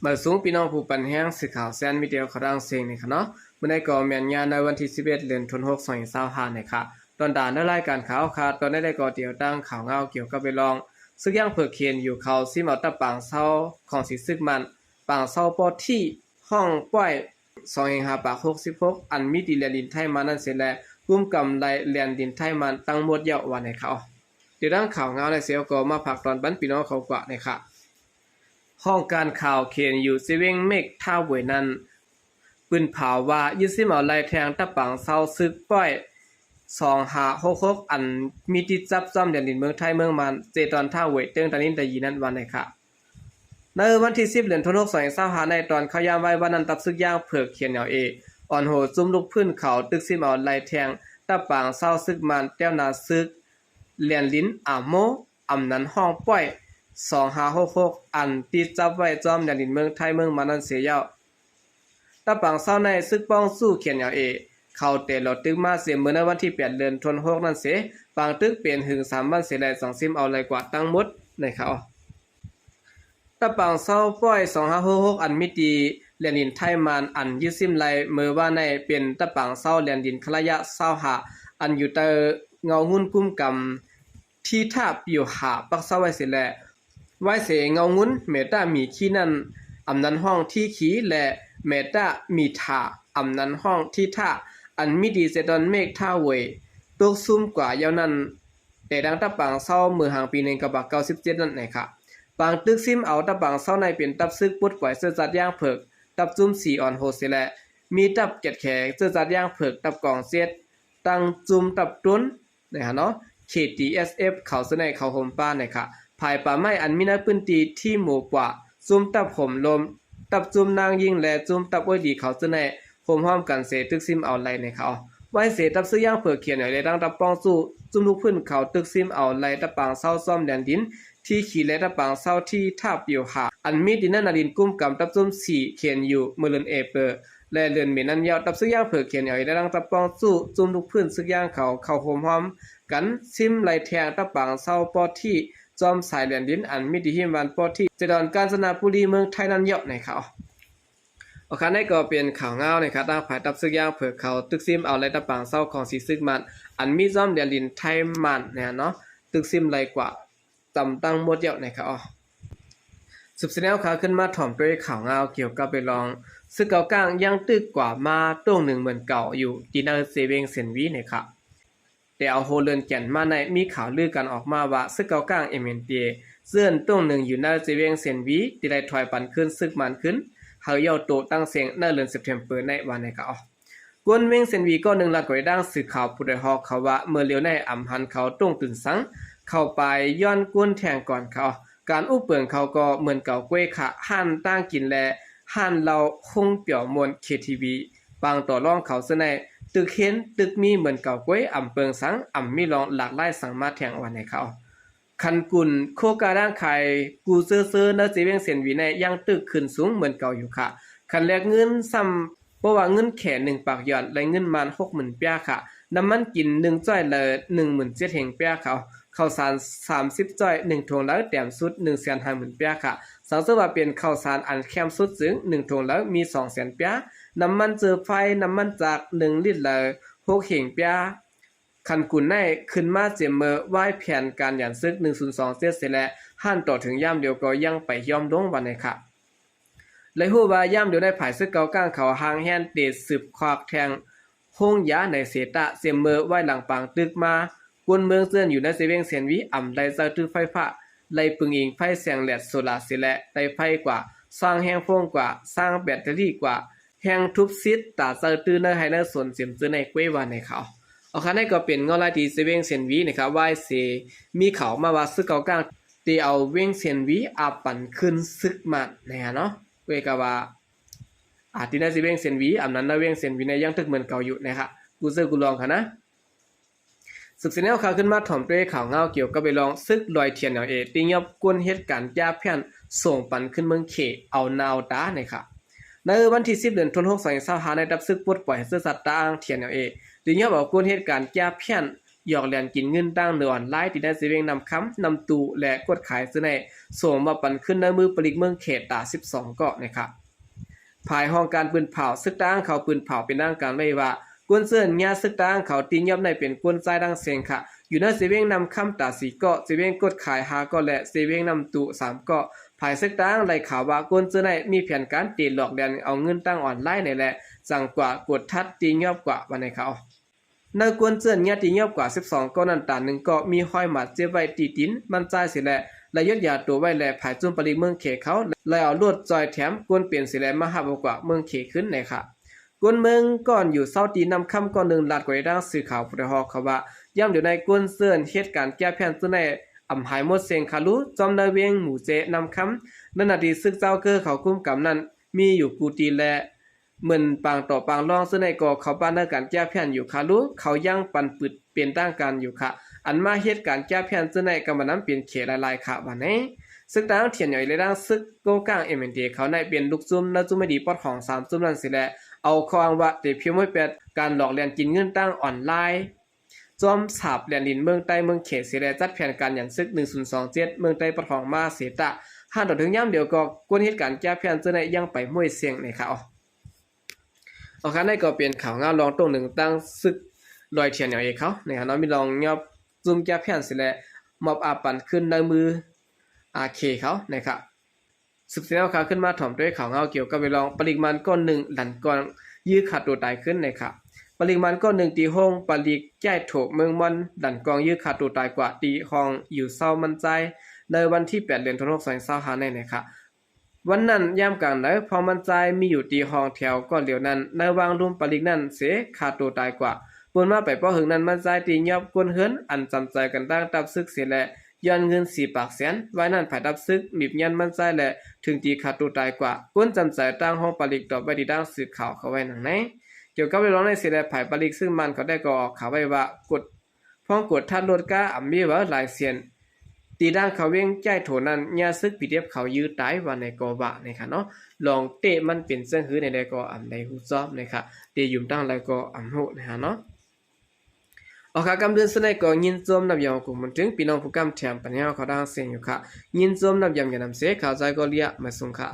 มาสูงพี่น้องผู้ปันแห้งสื่อข่าวแซนมีเดียขดังเสียงนี่ค่ะเนาะเมื่อในก่อแมนงานในวันที่11เดือนธันวาคม2025นี่ค่ะตอนด่านในรายการข่าวค่ะตอนได้ก่อเตียวตั้งข่าวเงาเกี่ยวกับไปลองซึ่งยังเผือกเขียนอยู่เขาซิมาตะปางเศร้าของสิซึกมันปางเศร้าปอที่ห้องป้อย2-5-66อันมีดีแลดินไทยมันนั่นเสร็จแล้วกุ้มกำไรแลนดินไทยมันตั้งหมดเยาะวันในเขาเดี๋ยวด้านข่าวเงาในเสียวก็มาผักตอนบันพี่น้องเขากว่าในค่ะห้องการข่าวเขียนอยู่เซเว่งเมกท่าเวยนั้นปืนเผาว่ายึดซิมาไล่แทงตะปังเศร้าซึกป้อย2566อันมีติดจับซ่อมแดนดินเมืองไทยเมืองมันเจตอนท่าเวยเติงตานินตะยีนั้นวันไหนค่ะในวันที่10เดือนธันวาคม2025ในตอนเขายามไว้วันนั้นตับซึกย่างเผือกเขียนแนวอ่อนโหจุ่มลุกพื้นเขาตึกซิมาไล่แทงตะปังเศร้าซึกมันแต้วนาซึกเลียนลิ้นโมอำนั้นห้องป้อย2566อันติดจับไว้จอมแดนดินเมืองไทยเมืองมันนั้นเสียยาวตะปังเศร้าในซึกป้องสู้เขียนแนวเขาเตะหลอดตึกมาเสียเมื่อในวันที่8เดือนธันวาคมนั้นเสียปางตึกเปลี่ยนหึง3วันเสียแล2ซิมเอาเลยกว่าตั้งหมดในเขาตะปังเศร้าป้อย2566อันมิติแลนดินไทยมันอันยึดซิมไลเมื่อว่าในเป็นตะปังเศร้าแลนดินคละยะ25อันอยู่เตอเงาหุ้นกุ้มกำที่ทาบอยู่หาปักเศร้าไว้เสียแลไว้เสียเงาหุ้นเมตามีขี้นั่นอำนั้นห้องที่ขี้และเมตามีถาอำนั้นห้องที่ท่าอันมิดีเซดอนเมกท่าเวยตกซุ่มกว่าเยาวนั้นแต่ดังตะปังเศร้ามือห่างปี1กับ97นั่นไหนค่ะปางตึกซิมเอาตะปังเศร้าในเป็นตับซึกปุดปล่อยเสื้อจัดย่างเผิกตับจุ้ม4ออนโฮเสและมีตับเก็ดแขกเสื้อจัดย่างเผิกตับกองเซตตั้งจุ้มตับตุ้นนะเนาะ KTSF เขาเสนอเขาห่มป้าเนี่ยค่ะภายป่าไม้อันมีน้อยพื้นที่ที่หมู่กว่าจุ้มตับห่มลมตับจุ้มนางยิงและจุ้มตับไว้ดีเขาเสนอห่มห้อมกันเสตึกซิมเอาไลในเขาไว้เสตับซื้อย่างเผือกเขียนหน่อยเลยดังตับปองสู้จุ่มลูกพื้นเขาตึกซิมเอาไลตะปางเศร้าซ่อมแดนดินที่ขี่และตะปางเศร้าที่ทาบอยู่หาอันมีดินนาดินกุ้มกำตับจุ่ม4เขียนอยู่เมื่อเดือนเอเปอร์และเดือนเมนันยาวตับซื้อย่างเผือกเขียนหน่อยได้ดังตับปองสู้จุ่มลูกพื้นซึกย่างเขาห่มห้อมกันซิมไลแทงตะปางเศร้าปอที่จอมสายแดนดินอันมีดีหิมวันปอที่จะดอนกาญจนบุรีเมืองไทยนั้นยอบในเขาโอเคนี่ก็เป็นข่าวเงานะครับตั้งภายตับซึกย่างเผือกเขาตึกซิมเอาไรตะปางเศร้าของสีซึกมันอันมีจอมเดียนดินไทยมันเนี่ยเนาะตึกซิมไรกว่าจำตั้งหมดเยอะนะครับอ๋อสืบเสนอข่าวขึ้นมาถ่อมด้วยข่าวเงาเกี่ยวกับไปลองซึกเก่ากลางยังตึกกว่ามาตรงหนึ่งเหมือนเก่าอยู่ดีนาเซเวงเซนวีนะครับแต่เอาโฮเลินแก่นมาในมีข่าวลือกันออกมาว่าซึกเก่ากลางเอเมนเตียเสื่อนตรงหนึ่งอยู่นาเซเวงเซนวีที่ได้ถอยปันขึ้นซึกมันขึ้นเฮาเยาโตตั้งเสียงในเดือนเซปเทมเบอร์ในวันนี้ก็กวนเวงเซนวีก็1 ลักกว่าดังสื่อข่าวผู้ใดฮอกเขาว่าเมื่อเลียวในอำหันเขาตรงตื่นสังเข้าไปย้อนกวนแทงก่อนเขาการอุปเปิงเขาก็เหมือนเก่ากล้วยขะห่านตั้งกินแลห่านเราคงเปี่ยวมวล KTV บางต่อรองเขาเสนอตึกเห็นตึกมีเหมือนเก่ากล้วยอำเปิงสังอำมีรองหลากหลายสังมาแทงวันให้เขาคันกุลโคการ่างไข่กูเซอร์นะจีเวงเสียนวีในยังตึกขึ้นสูงเหมือนเก่าอยู่ค่ะคันแลกเงินซ้ำเพราะว่าเงินแค่1 ปากหย่อนและเงินมัน60,000เปียค่ะน้ำมันกิน1จ้อยละ17,000เฮงเปียเขาข้าวสาร30จ้อย1ถุงแล้วแต้มสุด150,000เปียค่ะสังเกตว่าเป็นข้าวสารอันแคมสุดซึ่ง1ถุงแล้วมี200,000เปียน้ำมันเจอไฟน้ำมันจาก1ลิตรละ6เฮงเปียคันกุนได้ขึ้นมาเจมเมอร์ไหว้แผนการหยันซึก102เสร็จและห้านต่อถึงย่ำเดียวก็ยังไปย่อมลงวันนี้ค่ะเลยฮู้ว่าย่ำเดียวได้ผายซึกเก่าก้างเขาหางแฮนเตดสืบควักแทงห้องยาในเสตะเจมเมอร์ไหว้หลังปางตึกมากวนเมืองเตือนอยู่ในเซเว่งเซนวีอ่ำไดซาตื้อไฟฟ้าไล่ปึงอิงไฟแสงแลดโซลาร์เซลล์ไล่ไฟกว่าสร้างแห้งโฟงกว่าสร้างแบตเตอรี่กว่าแห้งทุบซิดตาซาตื้อในให้ในส่วนเสียมตื้อในกวยวันในเขาเอาคันนี้ก็เป็นเงาลายที่เซเว่งเซนวีนะครับว่าเสมีเขามาว่าซึกเก่ากลางที่เอาเว่งเซนวีอาปั่นขึ้นซึกมันนะเนาะเว้ยก็ว่าที่ในเซเว่งเซนวีอำนั้นในเว่งเซนวีในยังตึกเหมือนเก่าอยู่นะครับกูเจอกูลองค่ะนะศึกเสนอข่าวขึ้นมาถ่อมด้วยข่าวเงาเกี่ยวกับไปลองซึกลอยเทียนติงยับกวนเหตุการณ์ยาแผ่นส่งปันขึ้นเมืองเขเอานาวตานะครับในวันที่10เดือนธันวาคม2025ในดับซึกปลดปล่อยเสื้อสัตว์ตางเทียนติงยับเอากวนเหตุการณ์ยาแผ่น หยอกแลนกินเงินตั้งในออนไลน์ที่ได้เสเวงนำค้ำนำตูและกดขายซื้อในส่งมาปันขึ้นในมือปลิกเมืองเขตตา12เกาะนะครับภายห้องการปืนเผาซึกตั้งเขาปืนเผาเป็นด้านการไว้ว่ากวนเสื้อญาซึกตั้งเขาตีนย่อมในเป็นกวนใจดังเสียงค่ะอยู่ในเสเวงนำค้ำตา4เกาะเสเวงกดขาย5เกาะและเสเวงนำตู3เกาะภายซึกตั้งไล่ข่าวว่ากวนเสื้อในมีแผนการตีหลอกแดนเอาเงินตั้งออนไลน์ในแหละสั่งกว่ากดทัดตียอบกว่าวันในเขาในกวนเจือนญาติยอบกว่า12ก็นันตา1ก็มีห้อยหมัดเจ็บไว้ตีตินมันใจสิแลและยดยาตัวไว้แลภายจุนปริเมืองเขเขาและเอาลวดจอยแถมกวนเปลี่ยนสิแลมาหับกว่าเมืองเขขึ้นในค่ะกวนเมืองก่อนอยู่เศร้าตีนำคำก่อน1ลาดกว่าดังสื่อข่าวประหอกเขาว่าย่ำอยู่ในกวนเจือนเหตุการณ์แก้แผนจุนในอำหายหมดเสียงคารุจอมนาเวียงหมู่เจนำคำนั่นอดีตซึกเจ้าเกอเขาคุ้มกำนั้นมีอยู่กูตีและเหมือนปางต่อปางรองซึ่งในก่อเขาบ้านในการแก้แผนอยู่ค่ะรู้เขายังปันปึดเปลี่ยนตั้งการอยู่ค่ะอันมาเหตุการณ์แก้แผนซึ่งในกำมันนั้นเปลี่ยนเขตหลายๆค่ะวันนี้ซึ่งตามเถียนใหญ่เลยดังซึกโกกลางMNDเขาในเปลี่ยนลูกซุ่มและจุ่มไม่ดีปอดของ3จุ่มนั่นสิแหละเอาควางว่าเตเพียงไม่เป็นการหลอกเลียนกินเงินตั้งออนไลน์จอมสาบแหลนดินเมืองใต้เมืองเขตสิแลจัดแผนการอย่างซึก1027เมืองใต้ปอดของมาเสตะห้าต่อถึงย่ำเดียวก็กวนเหตุการณ์แก้แผนซึ่งในยังไปมวยเสียงในค่ะเอาคันได้ก็เป็นข่าวงาลองตรงหนึ่งตั้งซึกลอยเทียนอย่างเอกเขาเนี่ยเนาะมีลองยอบซุ่มแก้แผนสิแลมอบอาปันขึ้นในมือเคเขานะครับสืบเสียงข่าวขึ้นมาถ่อมด้วยข่าวเงาเกี่ยวกับไปลองปริมาณก้อนหนึ่งหลันก้อนยื้อขาดตัวตายขึ้นนะครับปริมาณก้อนหนึ่งตีห้องปริกแก้โถกเมืองมันหลันกองยื้อขาดตัวตายกว่าตีห้องอยู่เศร้ามันใจในวันที่8เดือนธันวาคม2565ในนะครับวันนั้นย่ำกลางเลยพอมันใจมีอยู่ตีห้องแถวก่อนเหลียวนั้นในวางรุมปริกนั้นเสขาดตัวตายกว่าปนมาไปป้อหึงนั้นมันใจตียอบกวนเฮิรนอันจำใจกันตั้งตับซึกเสียแหละย้อนเงิน4 ปากแสนไว้นั้นภายดับซึกมีบยันมันใจแหละถึงตีขาดตัวตายกว่าก้นจำใจตั้งห้องปริกต่อไปดีดังสื่อข่าวเขาไว้หนังไหนเกี่ยวกับเรื่องในเสียแหละภายปริกซึ่งมันเขาได้ก็ออกข่าวไว้ว่ากดพ้องกดทัดรถก้ามีว่าหลายเสียนตีด้านเขาเว้งใจโถนั้นยาซึกปีเดียบเขายื้อตายวันในกอบะนะคะเนาะลองเตะมันเป็นเส้นหื้อในใดก็ในหูซอบนะคะเตะยุ่มตั้งแล้วก็หูนะคะเนาะออกกำเดือนสนัยก็ยินจมนับยามกุมันถึงพี่น้องผู้กำแถมปัญญาเขาดังเสียงอยู่ค่ะยินจมนับยามอย่านำเสข่าวใจก็เลียมาส่งค่ะ